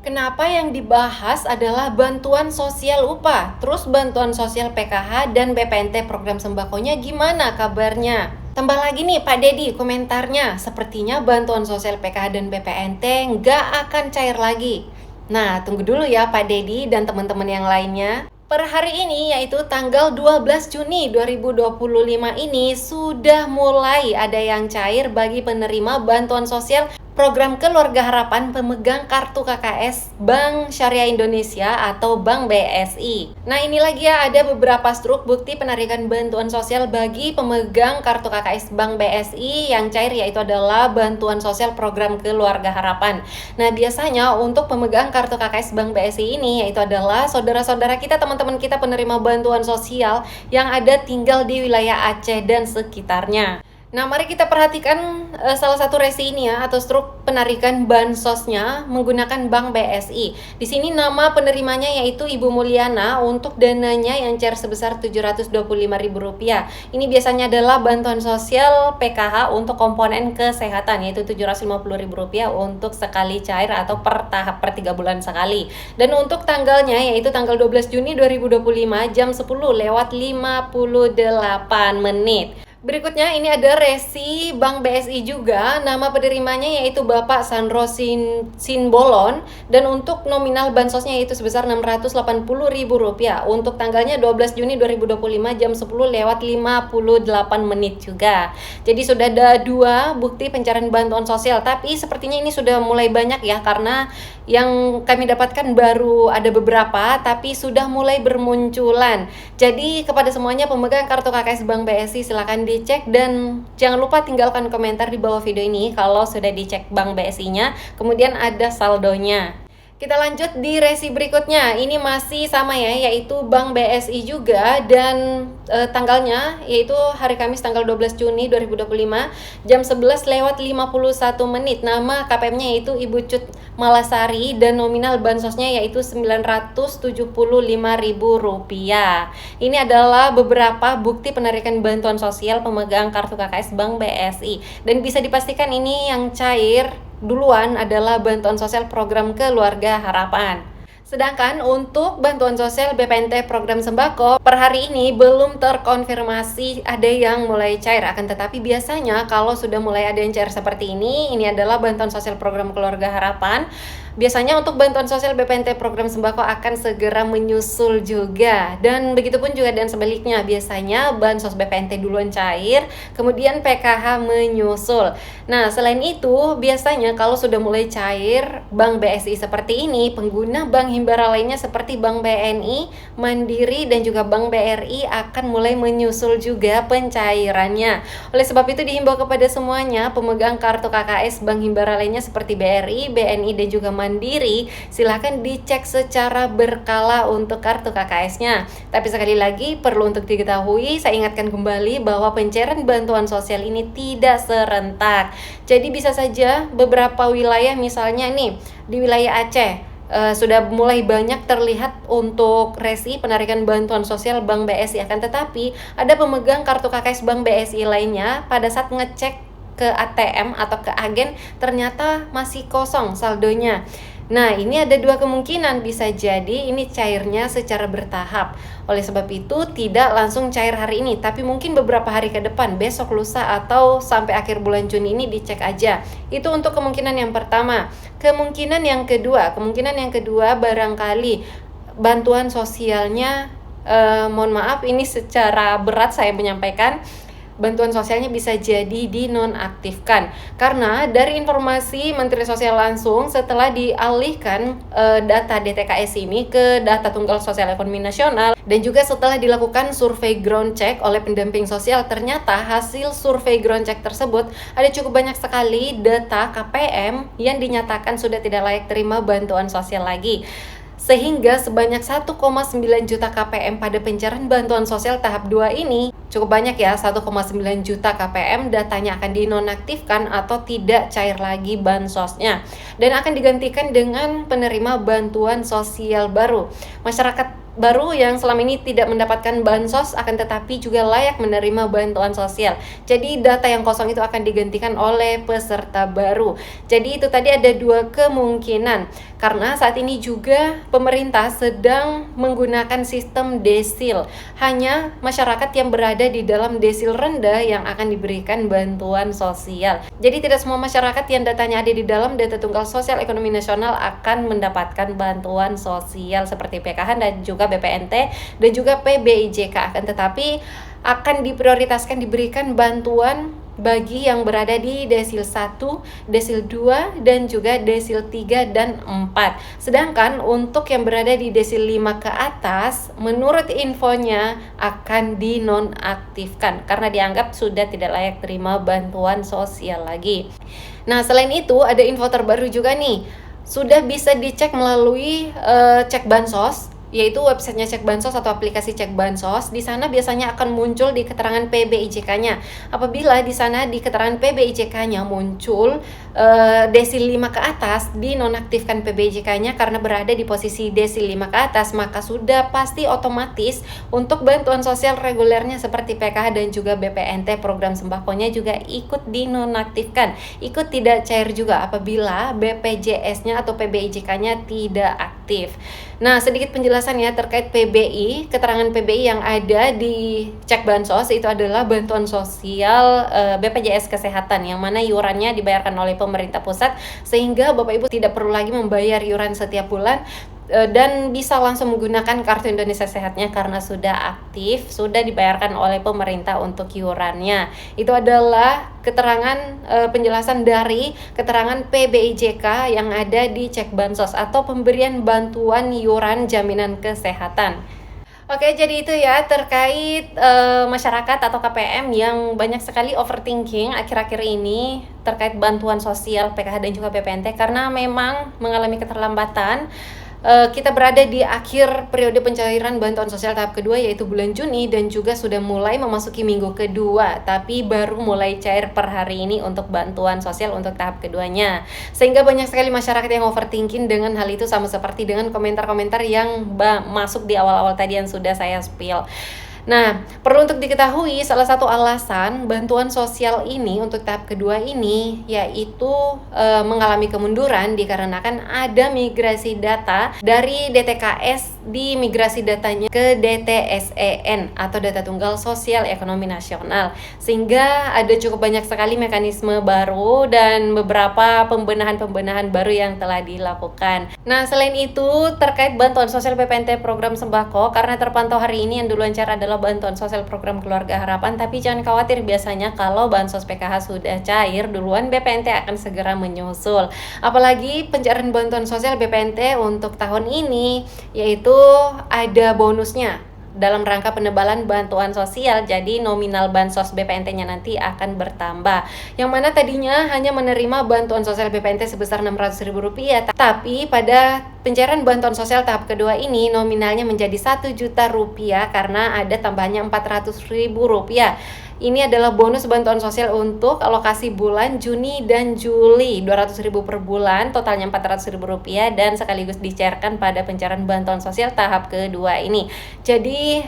Kenapa yang dibahas adalah bantuan sosial upah, terus bantuan sosial PKH dan BPNT program sembakonya gimana kabarnya? Tambah lagi nih Pak Dedi komentarnya, sepertinya bantuan sosial PKH dan BPNT nggak akan cair lagi. Nah, tunggu dulu ya Pak Dedi dan teman-teman yang lainnya. Per hari ini, yaitu tanggal 12 Juni 2025 ini, sudah mulai ada yang cair bagi penerima bantuan sosial Program Keluarga Harapan pemegang kartu KKS Bank Syariah Indonesia atau Bank BSI. Nah, ini lagi ya, ada beberapa struk bukti penarikan bantuan sosial bagi pemegang kartu KKS Bank BSI yang cair, yaitu adalah bantuan sosial Program Keluarga Harapan. Nah, biasanya untuk pemegang kartu KKS Bank BSI ini yaitu adalah saudara-saudara kita, teman-teman kita penerima bantuan sosial yang ada tinggal di wilayah Aceh dan sekitarnya. Nah, mari kita perhatikan salah satu resi ini ya, atau struk penarikan bansosnya menggunakan Bank BSI. Di sini nama penerimanya yaitu Ibu Mulyana untuk dananya yang cair sebesar Rp725.000. Ini biasanya adalah bantuan sosial PKH untuk komponen kesehatan, yaitu Rp750.000 untuk sekali cair atau per tahap per 3 bulan sekali. Dan untuk tanggalnya yaitu tanggal 12 Juni 2025 jam 10:58 menit. Berikutnya ini ada resi Bank BSI juga, nama penerimanya yaitu Bapak Sandro Sinbolon dan untuk nominal bansosnya yaitu sebesar Rp680.000 untuk tanggalnya 12 Juni 2025 jam 10:58 menit juga. Jadi sudah ada 2 bukti pencarian bantuan sosial, tapi sepertinya ini sudah mulai banyak ya, karena yang kami dapatkan baru ada beberapa tapi sudah mulai bermunculan. Jadi kepada semuanya pemegang kartu KKS Bank BSI silakan dicek dan jangan lupa tinggalkan komentar di bawah video ini kalau sudah dicek Bank BSI-nya, kemudian ada saldonya. Kita lanjut di resi berikutnya. Ini masih sama ya, yaitu Bank BSI juga dan tanggalnya yaitu hari Kamis tanggal 12 Juni 2025 jam 11:51 menit. Nama KPM-nya yaitu Ibu Cut Malasari dan nominal bansosnya yaitu Rp975.000. Ini adalah beberapa bukti penarikan bantuan sosial pemegang kartu KKS Bank BSI dan bisa dipastikan ini yang cair duluan adalah bantuan sosial Program Keluarga Harapan. Sedangkan untuk bantuan sosial BPNT program sembako per hari ini belum terkonfirmasi ada yang mulai cair, akan tetapi biasanya kalau sudah mulai ada yang cair seperti ini adalah bantuan sosial program Keluarga Harapan. Biasanya untuk bantuan sosial BPNT program sembako akan segera menyusul juga, dan begitupun juga dan sebaliknya, biasanya bansos BPNT duluan cair kemudian PKH menyusul. Nah, selain itu biasanya kalau sudah mulai cair Bank BSI seperti ini, pengguna bank himbara lainnya seperti Bank BNI, Mandiri dan juga Bank BRI akan mulai menyusul juga pencairannya. Oleh sebab itu dihimbau kepada semuanya pemegang kartu KKS bank himbara lainnya seperti BRI, BNI dan juga Mandiri, silahkan dicek secara berkala untuk kartu KKS-nya. Tapi sekali lagi perlu untuk diketahui, saya ingatkan kembali bahwa pencairan bantuan sosial ini tidak serentak. Jadi bisa saja beberapa wilayah, misalnya nih di wilayah Aceh sudah mulai banyak terlihat untuk resi penarikan bantuan sosial Bank BSI, akan tetapi ada pemegang kartu KKS Bank BSI lainnya pada saat ngecek ke ATM atau ke agen ternyata masih kosong saldonya. Nah, ini ada 2 kemungkinan, bisa jadi ini cairnya secara bertahap. Oleh sebab itu tidak langsung cair hari ini, tapi mungkin beberapa hari ke depan, besok, lusa atau sampai akhir bulan Juni ini dicek aja. Itu untuk kemungkinan yang pertama. Kemungkinan yang kedua barangkali bantuan sosialnya mohon maaf ini secara berat saya menyampaikan, bantuan sosialnya bisa jadi dinonaktifkan karena dari informasi Menteri Sosial langsung setelah dialihkan data DTKS ini ke data Tunggal Sosial Ekonomi Nasional dan juga setelah dilakukan survei ground check oleh pendamping sosial, ternyata hasil survei ground check tersebut ada cukup banyak sekali data KPM yang dinyatakan sudah tidak layak terima bantuan sosial lagi. Sehingga sebanyak 1,9 juta KPM pada pencairan bantuan sosial tahap 2 ini cukup banyak ya, 1,9 juta KPM datanya akan dinonaktifkan atau tidak cair lagi bansosnya dan akan digantikan dengan penerima bantuan sosial baru. Masyarakat baru yang selama ini tidak mendapatkan bansos akan tetapi juga layak menerima bantuan sosial. Jadi data yang kosong itu akan digantikan oleh peserta baru. Jadi itu tadi ada 2 kemungkinan. Karena saat ini juga pemerintah sedang menggunakan sistem desil. Hanya masyarakat yang berada di dalam desil rendah yang akan diberikan bantuan sosial. Jadi tidak semua masyarakat yang datanya ada di dalam data tunggal sosial ekonomi nasional akan mendapatkan bantuan sosial seperti PKH dan juga BPNT dan juga PBIJK, akan tetapi akan diprioritaskan diberikan bantuan bagi yang berada di desil 1, desil 2, dan juga desil 3 dan 4. Sedangkan untuk yang berada di desil 5 ke atas, menurut infonya akan dinonaktifkan karena dianggap sudah tidak layak terima bantuan sosial lagi. Nah, selain itu ada info terbaru juga nih. Sudah bisa dicek melalui Cek Bansos, yaitu websitenya Cek Bansos atau aplikasi Cek Bansos. Di sana biasanya akan muncul di keterangan PBIJK-nya. Apabila di sana di keterangan PBIJK-nya muncul desil 5 ke atas, dinonaktifkan PBIJK-nya karena berada di posisi desil 5 ke atas, maka sudah pasti otomatis untuk bantuan sosial regulernya seperti PKH dan juga BPNT program sembakonya juga ikut dinonaktifkan, ikut tidak cair juga apabila BPJS-nya atau PBIJK-nya tidak aktif. Nah, sedikit penjelasan ya terkait PBI. Keterangan PBI yang ada di Cek Bansos itu adalah bantuan sosial BPJS Kesehatan yang mana iurannya dibayarkan oleh pemerintah pusat, sehingga Bapak Ibu tidak perlu lagi membayar iuran setiap bulan dan bisa langsung menggunakan kartu Indonesia Sehatnya karena sudah aktif, sudah dibayarkan oleh pemerintah untuk iurannya. Itu adalah keterangan penjelasan dari keterangan PBIJK yang ada di Cek Bansos atau pemberian bantuan iuran jaminan kesehatan. Oke, jadi itu ya terkait masyarakat atau KPM yang banyak sekali overthinking akhir-akhir ini terkait bantuan sosial PKH dan juga BPNT karena memang mengalami keterlambatan. Kita berada di akhir periode pencairan bantuan sosial tahap kedua yaitu bulan Juni dan juga sudah mulai memasuki minggu kedua, tapi baru mulai cair per hari ini untuk bantuan sosial untuk tahap keduanya, sehingga banyak sekali masyarakat yang overthinking dengan hal itu, sama seperti dengan komentar-komentar yang masuk di awal-awal tadi yang sudah saya spill. Nah, perlu untuk diketahui salah satu alasan bantuan sosial ini untuk tahap kedua ini yaitu mengalami kemunduran dikarenakan ada migrasi data dari DTKS di migrasi datanya ke DTSEN atau Data Tunggal Sosial Ekonomi Nasional, sehingga ada cukup banyak sekali mekanisme baru dan beberapa pembenahan-pembenahan baru yang telah dilakukan. Nah, selain itu terkait bantuan sosial BPNT program sembako, karena terpantau hari ini yang duluan cair adalah bantuan sosial program Keluarga Harapan, tapi jangan khawatir, biasanya kalau bansos PKH sudah cair duluan BPNT akan segera menyusul. Apalagi pencairan bantuan sosial BPNT untuk tahun ini yaitu ada bonusnya dalam rangka penebalan bantuan sosial, jadi nominal bansos BPNT-nya nanti akan bertambah. Yang mana tadinya hanya menerima bantuan sosial BPNT sebesar Rp600.000, tapi pada pencairan bantuan sosial tahap kedua ini nominalnya menjadi Rp1.000.000 karena ada tambahannya Rp400.000. Ini adalah bonus bantuan sosial untuk alokasi bulan Juni dan Juli, Rp200.000 per bulan, totalnya Rp400.000 dan sekaligus dicairkan pada pencairan bantuan sosial tahap kedua ini. Jadi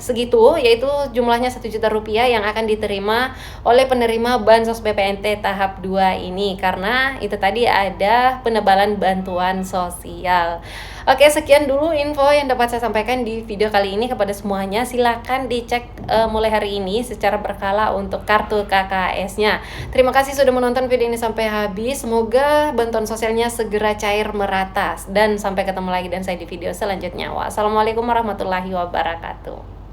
segitu, yaitu jumlahnya Rp1.000.000 yang akan diterima oleh penerima bansos BPNT tahap 2 ini, karena itu tadi ada penebalan bantuan sosial. Oke, sekian dulu info yang dapat saya sampaikan di video kali ini kepada semuanya. Silakan dicek mulai hari ini secara berkala untuk kartu KKS-nya. Terima kasih sudah menonton video ini sampai habis. Semoga bantuan sosialnya segera cair merata. Dan sampai ketemu lagi dan saya di video selanjutnya. Wassalamualaikum warahmatullahi wabarakatuh.